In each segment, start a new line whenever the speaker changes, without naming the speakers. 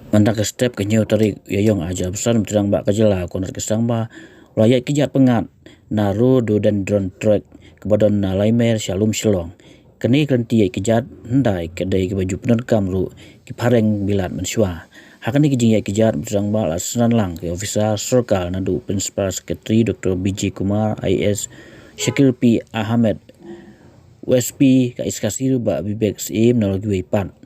Andak step kenyo tarik yayong aja besar mtrang ba kajela konar kesang ba raya kijat pengat naru do dan drone track kebadon na laimer shalom shalong keni kenti kijat hendai kedai ke baju penerkam ru ki pareng bilat mensua hakani kijing ya kijat mtrang ba lasnan lang ke ofisa serkal nadu principal secretary Dr. BJ Kumar IS Shakil P Ahmed USP ka iskasiru ba bibek sim nalagi pan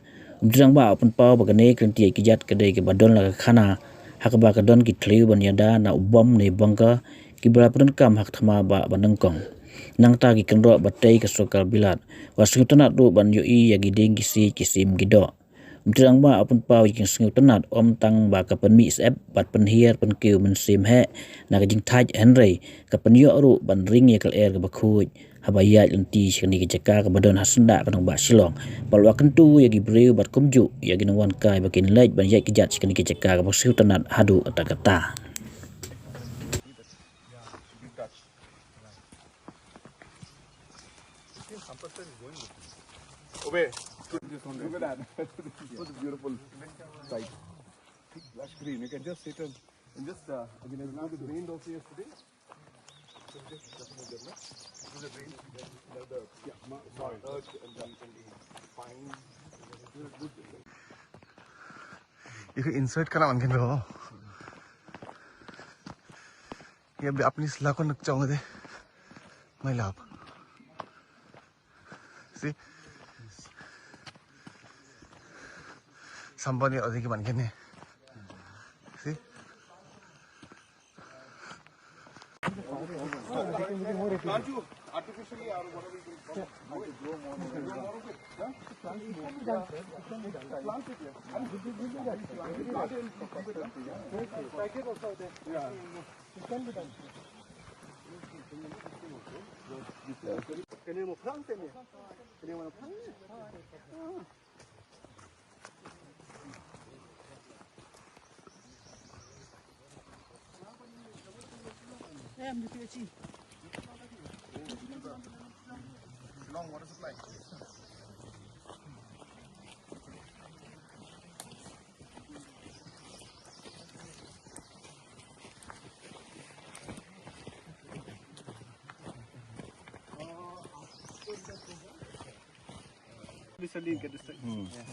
Umtrang ba open pau bagane kenti kijat kedai ke badon la khana hak ba kadon ki thliu ban yada na ubom ne bangka ki bra pun kam hak thama ba banangkong nang ta ki kendo batai ka sokal bilat wasu tanat ru ban yoi ya giding kisi kisim gido Umtrang ba open pau king sngu tanat om tang ba ka pen mi sep bat pen hier pen kiu men sim he na ka jing thaj henry ka pen yo ru ban ring ye kal air ka bakhuj habaya lenti shkani ke caka ke badon hasenda kanang ba silong balwa kentu ya gibreu bat kumju ya ginwan kai bakin lej ban yai kijat shkani ke caka ke basu tanat hadu atakata
Obey. Look at that. Such a beautiful sight. Lush green. You can just sit and just, you know, it rained also yesterday. So just move there, no? The rain, soil, earth, and the fine.
이거 인서트 करना मन कर रहा ये भी अपनी सलाह को नक चाहूँगा दे मैं लाभ सी संबंधी अधिक मन के ने सी
Can't you artificially or whatever you can grow more? Long water supply.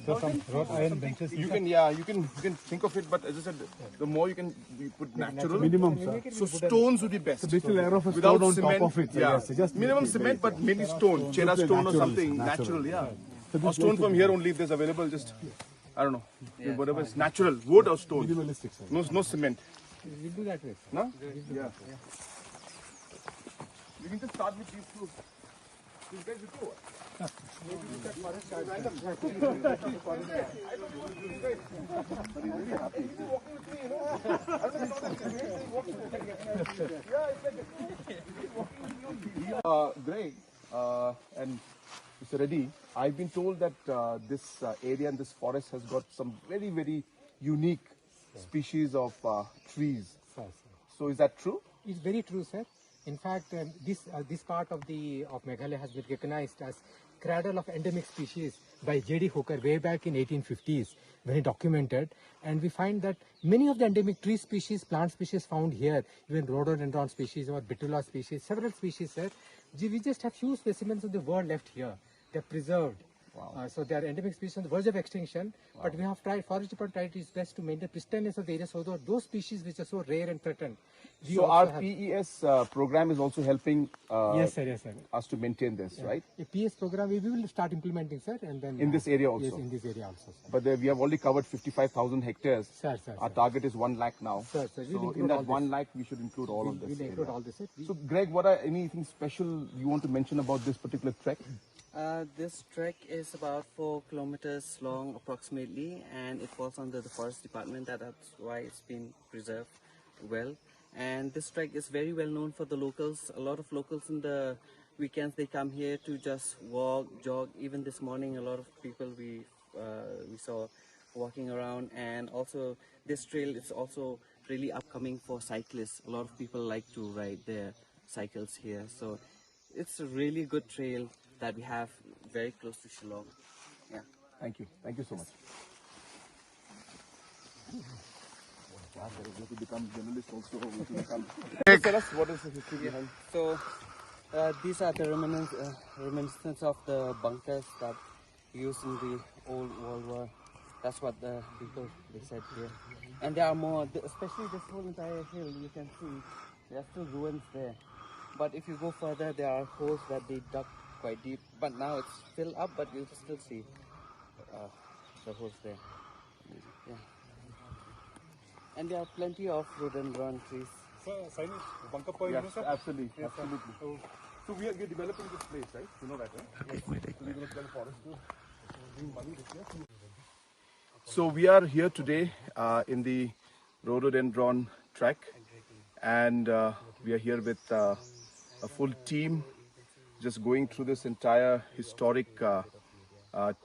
So some wrought iron benches.
You can, you can think of it, but as I said, the more you can put natural.
Minimum, sir.
So stones would be best.
So basically layer of a
Without
stone on
cement,
top of it. So
yeah.
yes, so just
Minimum cement, but mainly stone, chera stone or something natural, yeah. Or stone from here only if there's available. Just I don't know, whatever is natural, wood or stone.
minimalistic, sir.
No cement.
We'll do that way.
No? Yeah. We can just start with these two. These guys with two. Greg and Mr. Reddy, I've been told that this area and this forest has got some very, very unique species of trees. So is that true?
It's very true, sir. In fact, this part of Meghalaya has been recognized as cradle of endemic species by J.D. Hooker way back in 1850s when he documented, and we find that many of the endemic tree species, plant species found here, even rhododendron species or betula species, several species, sir, we just have few specimens of the world left here. They're preserved.
Wow.
So they are endemic species on the verge of extinction, but we have tried, forest department tried its best to maintain pristineness of the area, so that those species which are so rare and threatened.
So our PES program is also helping
Yes, sir.
us to maintain this, right?
A PS program we will start implementing, sir, and then
In this area also?
Yes, in this area also, sir.
But we have already covered 55,000 hectares.
Sir.
Our target is 1 lakh now.
Sir, we'll
So
include
in that
all
1 lakh, we should include all of this.
We'll include
area.
all this, sir.
So Greg, what are anything special you want to mention about this particular trek?
This trek is about 4 kilometers long approximately, and it falls under the forest department. That's why it's been preserved well. And this trek is very well known for the locals. A lot of locals in the weekends, they come here to just walk, jog. Even this morning, a lot of people we saw walking around. And also this trail is also really upcoming for cyclists. A lot of people like to ride their cycles here. So it's a really good trail that we have very close to Shillong. Yeah.
Thank you. Thank you so much. To become journalist also. Tell us what is the history behind.
So these are the reminiscence of the bunkers that used in the old World War. That's what the people they said here. And there are more, especially this whole entire hill. You can see there are still ruins there. But if you go further, there are holes that they dug quite deep. But now it's filled up, but you still see the holes there. Yeah. And there are plenty of rhododendron trees.
Sir, signage, bunker point,
Yes,
you know, sir?
absolutely,
Yes, sir.
absolutely. So we're developing this place, right? You know that, right? So we're going to tell the forest to bring money this year. So we are here today in the rhododendron trek, and we are here with a full team, just going through this entire historic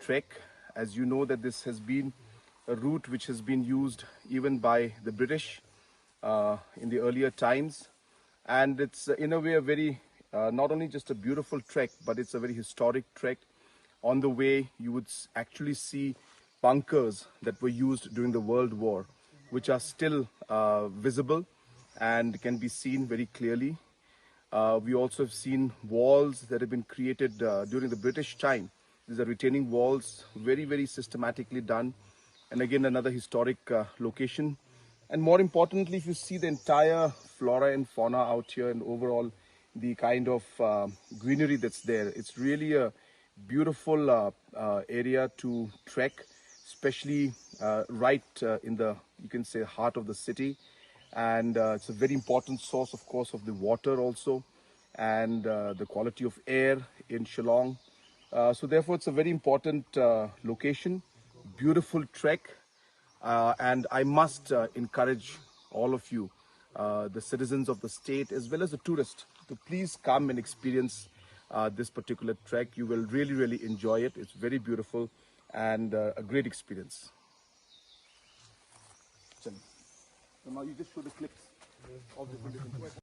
trek. As you know that this has been a route which has been used even by the British in the earlier times, and it's in a way a very not only just a beautiful trek, but it's a very historic trek. On the way you would actually see bunkers that were used during the World War, which are still visible and can be seen very clearly. We also have seen walls that have been created during the British time. These are retaining walls, very, very systematically done. And again, another historic location. And more importantly, if you see the entire flora and fauna out here and overall the kind of greenery that's there, it's really a beautiful area to trek, especially right in the, you can say, heart of the city. And it's a very important source, of course, of the water also, and the quality of air in Shillong. So therefore, it's a very important location, beautiful trek, and I must encourage all of you, the citizens of the state as well as the tourists, to please come and experience this particular trek. You will really, really enjoy it. It's very beautiful and a great experience. So now you just show the clips of the different